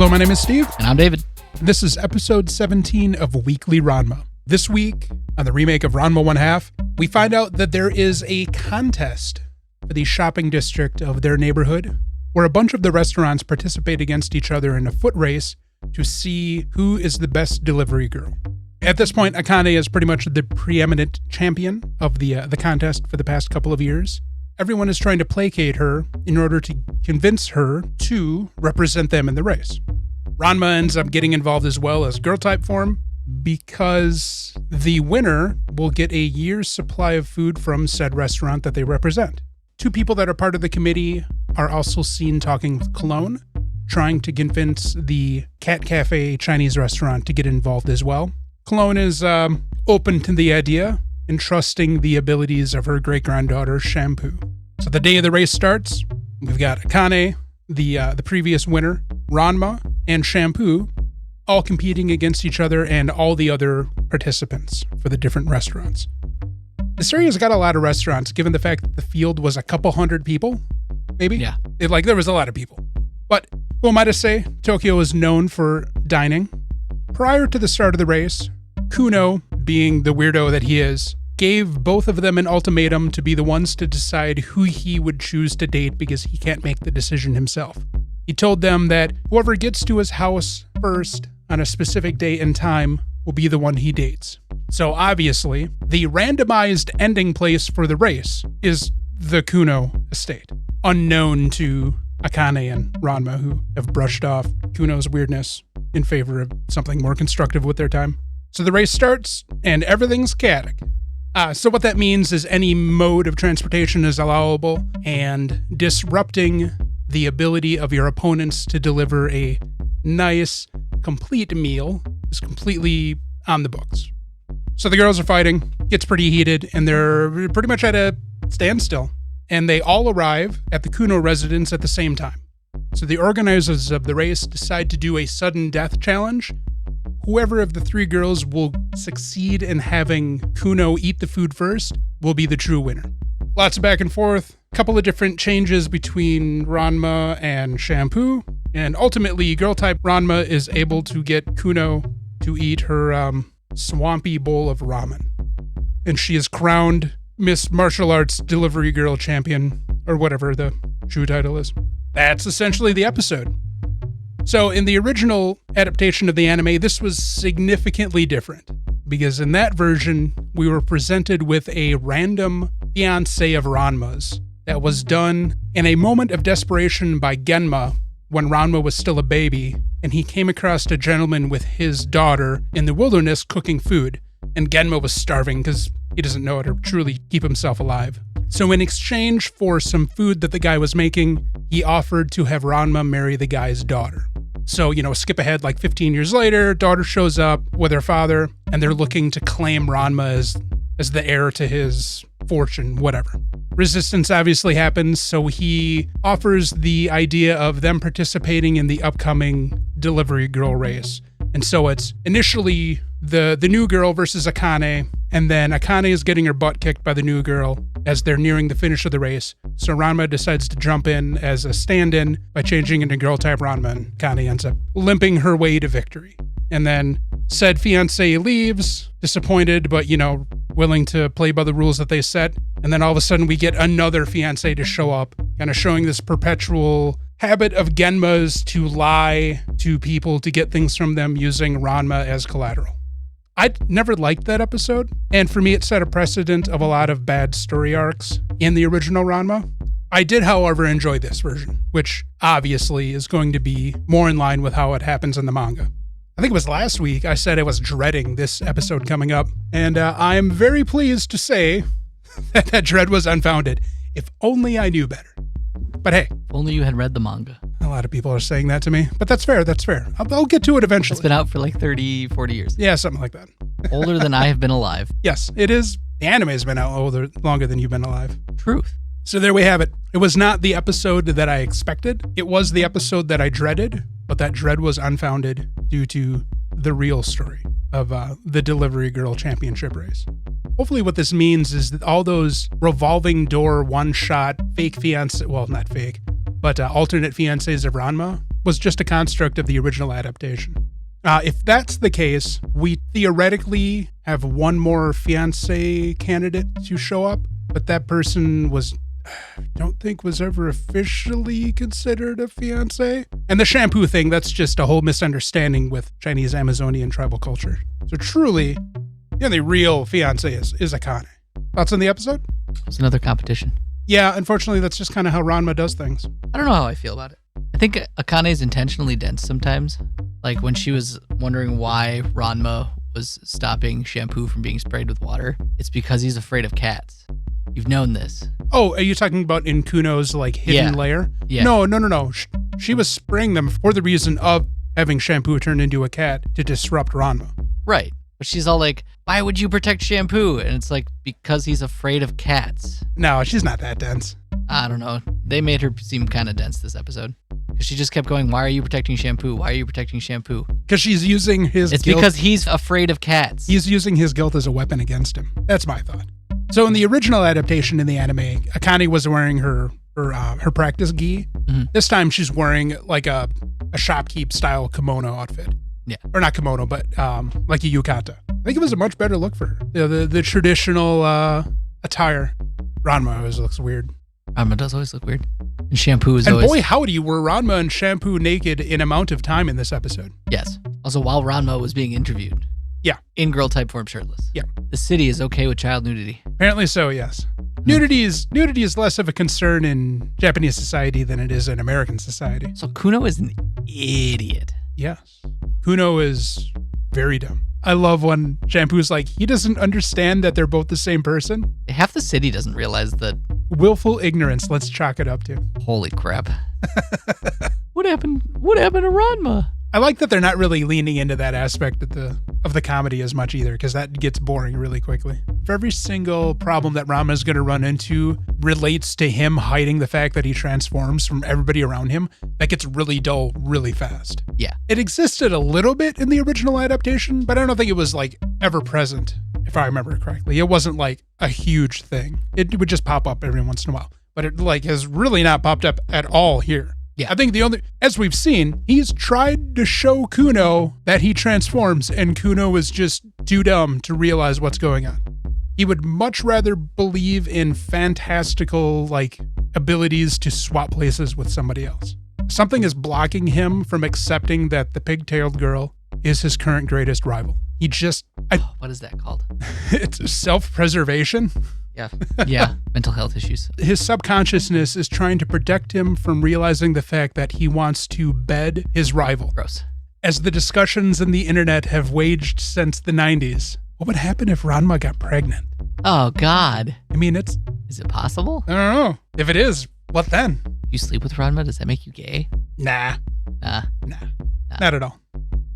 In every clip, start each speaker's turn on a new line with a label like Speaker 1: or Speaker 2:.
Speaker 1: Hello, my name is Steve.
Speaker 2: And I'm David.
Speaker 1: This is episode 17 of Weekly Ranma. This week, on the remake of Ranma 1/2, we find out that there is a contest for the shopping district of their neighborhood, where a bunch of the restaurants participate against each other in a foot race to see who is the best delivery girl. At this point, Akane is pretty much the preeminent champion of the contest for the past couple of years. Everyone is trying to placate her in order to convince her to represent them in the race. Ranma ends up getting involved as well as girl type form because the winner will get a year's supply of food from said restaurant that they represent. Two people that are part of the committee are also seen talking with Kuno, trying to convince the Cat Cafe Chinese restaurant to get involved as well. Kuno is open to the idea and trusting the abilities of her great-granddaughter, Shampoo. So the day of the race starts. We've got Akane, the previous winner, Ranma, and Shampoo all competing against each other and all the other participants for the different restaurants. This area's got a lot of restaurants, given the fact that the field was a couple hundred people, maybe?
Speaker 2: Yeah.
Speaker 1: There was a lot of people. But who am I to say? Tokyo is known for dining. Prior to the start of the race, Kuno, being the weirdo that he is, gave both of them an ultimatum to be the ones to decide who he would choose to date because he can't make the decision himself. He told them that whoever gets to his house first on a specific day and time will be the one he dates. So obviously, the randomized ending place for the race is the Kuno estate, unknown to Akane and Ranma, who have brushed off Kuno's weirdness in favor of something more constructive with their time. So the race starts, and everything's chaotic. So what that means is any mode of transportation is allowable, and disrupting the ability of your opponents to deliver a nice, complete meal is completely on the books. So the girls are fighting, gets pretty heated, and they're pretty much at a standstill. And they all arrive at the Kuno residence at the same time. So the organizers of the race decide to do a sudden death challenge. Whoever of the three girls will succeed in having Kuno eat the food first will be the true winner. Lots of back and forth, a couple of different changes between Ranma and Shampoo, and ultimately girl-type Ranma is able to get Kuno to eat her swampy bowl of ramen. And she is crowned Miss Martial Arts Delivery Girl Champion, or whatever the true title is. That's essentially the episode. So in the original adaptation of the anime, this was significantly different, because in that version, we were presented with a random fiancé of Ranma's that was done in a moment of desperation by Genma when Ranma was still a baby, and he came across a gentleman with his daughter in the wilderness cooking food, and Genma was starving because he doesn't know how to truly keep himself alive. So in exchange for some food that the guy was making, he offered to have Ranma marry the guy's daughter. So, skip ahead like 15 years later, daughter shows up with her father, and they're looking to claim Ranma as the heir to his fortune, whatever. Resistance obviously happens, so he offers the idea of them participating in the upcoming delivery girl race. And so it's initially the new girl versus Akane, and then Akane is getting her butt kicked by the new girl as they're nearing the finish of the race. So Ranma decides to jump in as a stand-in by changing into girl-type Ranma, and Akane ends up limping her way to victory. And then said fiancé leaves, disappointed, but, willing to play by the rules that they set. And then all of a sudden we get another fiancé to show up, kind of showing this perpetual habit of Genma's to lie to people to get things from them using Ranma as collateral. I never liked that episode, and for me it set a precedent of a lot of bad story arcs in the original Ranma. I did, however, enjoy this version, which obviously is going to be more in line with how it happens in the manga. I think it was last week I said I was dreading this episode coming up, and I'm very pleased to say that dread was unfounded. If only I knew better. But hey.
Speaker 2: If only you had read the manga.
Speaker 1: A lot of people are saying that to me, but that's fair. I'll get to it eventually.
Speaker 2: It's been out for like 30, 40 years.
Speaker 1: Yeah, something like that.
Speaker 2: Older than I have been alive.
Speaker 1: Yes, it is. The anime has been out longer than you've been alive.
Speaker 2: Truth.
Speaker 1: So there we have it. It was not the episode that I expected. It was the episode that I dreaded, but that dread was unfounded due to the real story of the Delivery Girl Championship race. Hopefully what this means is that all those revolving door one-shot fake fiancé, well, not fake, but alternate fiancés of Ranma was just a construct of the original adaptation. If that's the case, we theoretically have one more fiancé candidate to show up, but that person I don't think was ever officially considered a fiancé. And the shampoo thing, that's just a whole misunderstanding with Chinese Amazonian tribal culture. So truly, the only real fiancé is Akane. Thoughts on the episode?
Speaker 2: It's another competition.
Speaker 1: Yeah, unfortunately, that's just kind of how Ranma does things.
Speaker 2: I don't know how I feel about it. I think Akane is intentionally dense sometimes. Like when she was wondering why Ranma was stopping Shampoo from being sprayed with water, it's because he's afraid of cats. You've known this.
Speaker 1: Oh, are you talking about in Kuno's hidden lair?
Speaker 2: Yeah.
Speaker 1: No. She was spraying them for the reason of having Shampoo turn into a cat to disrupt Ranma.
Speaker 2: Right. But she's all like, why would you protect Shampoo? And it's like, because he's afraid of cats.
Speaker 1: No, she's not that dense.
Speaker 2: I don't know. They made her seem kind of dense this episode. Because she just kept going, why are you protecting Shampoo? Why are you protecting Shampoo?
Speaker 1: Because she's using his
Speaker 2: It's
Speaker 1: guilt.
Speaker 2: because he's afraid of cats.
Speaker 1: He's using his guilt as a weapon against him. That's my thought. So in the original adaptation in the anime, Akane was wearing her practice gi.
Speaker 2: Mm-hmm.
Speaker 1: This time she's wearing like a shopkeep style kimono outfit.
Speaker 2: Yeah.
Speaker 1: Or not kimono, but like a yukata. I think it was a much better look for her. The traditional attire. Ranma always looks weird.
Speaker 2: Ranma does always look weird. And Shampoo is
Speaker 1: And
Speaker 2: always...
Speaker 1: boy, howdy, were Ranma and Shampoo naked in amount of time in this episode.
Speaker 2: Yes. Also, while Ranma was being interviewed.
Speaker 1: Yeah.
Speaker 2: In girl type form, shirtless.
Speaker 1: Yeah.
Speaker 2: The city is okay with child nudity.
Speaker 1: Apparently so, yes. Nudity is less of a concern in Japanese society than it is in American society.
Speaker 2: So Kuno is an idiot.
Speaker 1: Yes. Kuno is very dumb. I love when Shampoo's like, he doesn't understand that they're both the same person.
Speaker 2: Half the city doesn't realize that.
Speaker 1: Willful ignorance, let's chalk it up to.
Speaker 2: Holy crap. What happened to Ranma?
Speaker 1: I like that they're not really leaning into that aspect of the comedy as much either, because that gets boring really quickly. If every single problem that Ranma is going to run into relates to him hiding the fact that he transforms from everybody around him, that gets really dull really fast.
Speaker 2: Yeah.
Speaker 1: It existed a little bit in the original adaptation, but I don't think it was ever present, if I remember correctly. It wasn't a huge thing. It would just pop up every once in a while, but it has really not popped up at all here.
Speaker 2: Yeah.
Speaker 1: I think as we've seen, he's tried to show Kuno that he transforms, and Kuno is just too dumb to realize what's going on. He would much rather believe in fantastical, abilities to swap places with somebody else. Something is blocking him from accepting that the pigtailed girl is his current greatest rival. He just...
Speaker 2: What is that called?
Speaker 1: It's self-preservation.
Speaker 2: Yeah. Yeah. Mental health issues.
Speaker 1: His subconsciousness is trying to protect him from realizing the fact that he wants to bed his rival.
Speaker 2: Gross.
Speaker 1: As the discussions in the internet have waged since the 90s, what would happen if Ranma got pregnant?
Speaker 2: Oh, God.
Speaker 1: I mean,
Speaker 2: Is it possible?
Speaker 1: I don't know. If it is, what then?
Speaker 2: You sleep with Ranma? Does that make you gay?
Speaker 1: Nah.
Speaker 2: Nah.
Speaker 1: Not at all.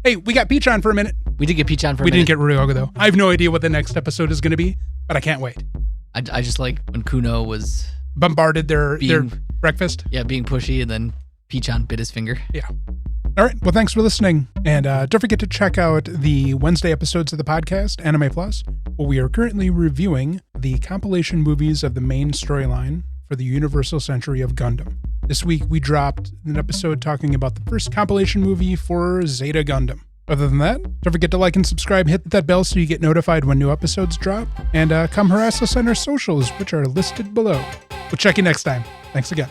Speaker 1: Hey, we got Peach on for a minute.
Speaker 2: We did get Peach on for a
Speaker 1: We
Speaker 2: minute.
Speaker 1: didn't get Ryoga, though. I have no idea what the next episode is going to be, but I can't wait.
Speaker 2: I just like when Kuno was...
Speaker 1: Bombarded their breakfast.
Speaker 2: Yeah, being pushy, and then Peach-on bit his finger.
Speaker 1: Yeah. All right. Well, thanks for listening. And don't forget to check out the Wednesday episodes of the podcast, Anime Plus, where we are currently reviewing the compilation movies of the main storyline for the Universal Century of Gundam. This week, we dropped an episode talking about the first compilation movie for Zeta Gundam. Other than that, don't forget to like and subscribe, hit that bell so you get notified when new episodes drop, and come harass us on our socials, which are listed below. We'll check you next time. Thanks again.